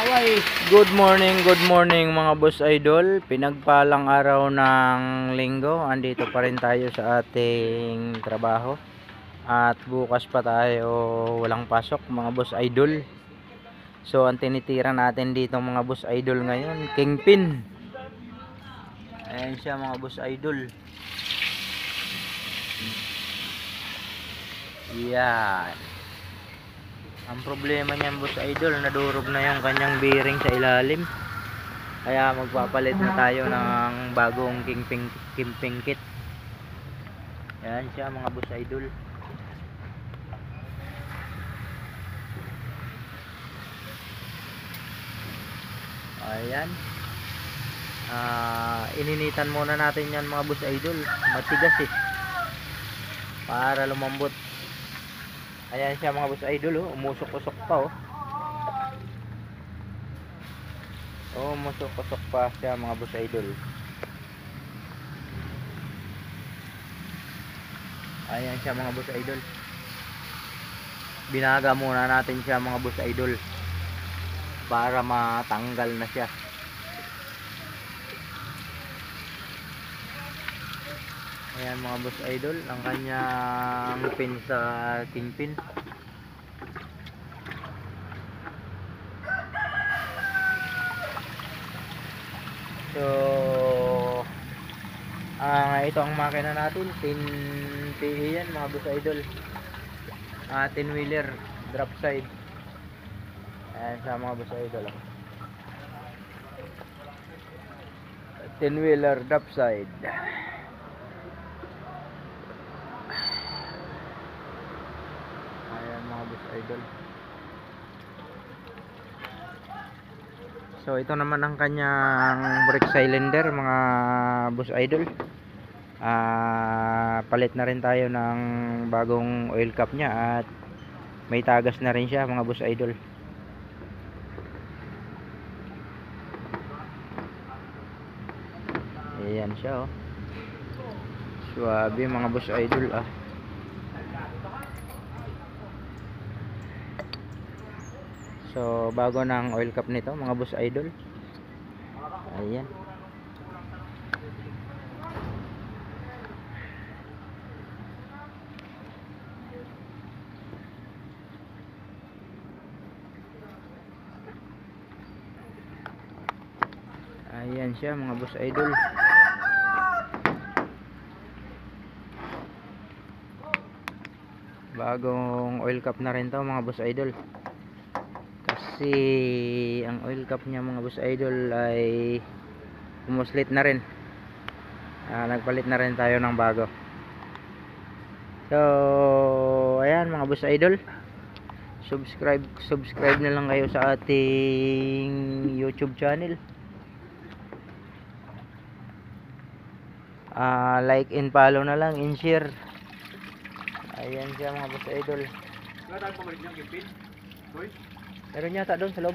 Good morning mga boss idol. Pinagpalang araw ng linggo. Andito pa rin tayo sa ating trabaho. At bukas pa tayo walang pasok mga boss idol. So ang tinitira natin dito mga boss idol ngayon, kingpin. Ayan siya mga boss idol. Yan. Ang problema niyan boss idol, nadurog na yung kanyang bearing sa ilalim. Kaya magpapalit na tayo ng bagong kingpin kit. Ayan siya mga boss idol. Ayan. Ininitan muna natin yan mga boss idol. Matigas para lumambot. Ayan siya mga boss idol, umusok-usok pa umusok-usok pa siya mga boss idol. Ayan siya mga boss idol. Binaga muna natin siya mga boss idol para matanggal na siya. Ayan mga boss idol, ang kanyang pin sa kingpin. So ito ang makina natin, 10 PE yan mga boss idol. 10 wheeler drop side. Ayan sa mga boss idol, 10 wheeler drop side. Ayan mga boss idol. So ito naman ang kanyang brake cylinder mga boss idol. Palit na rin tayo ng bagong oil cap nya at may tagas na rin siya mga boss idol. Ayan siya suwabe mga boss idol So bago na ang oil cap nito mga boss idol. Ayan. Ayan siya mga boss idol. Bagong oil cap na rin to mga boss idol. Kasi ang oil cap niya mga boss idol ay umuslit na rin. Nagpalit na rin tayo ng bago. So ayan mga boss idol, subscribe na lang kayo sa ating YouTube channel. Like and follow na lang and share. Ayan siya mga boss idol. Wala tayong pamalit niyang kingpin? Boy? Meron yata doon sa loob.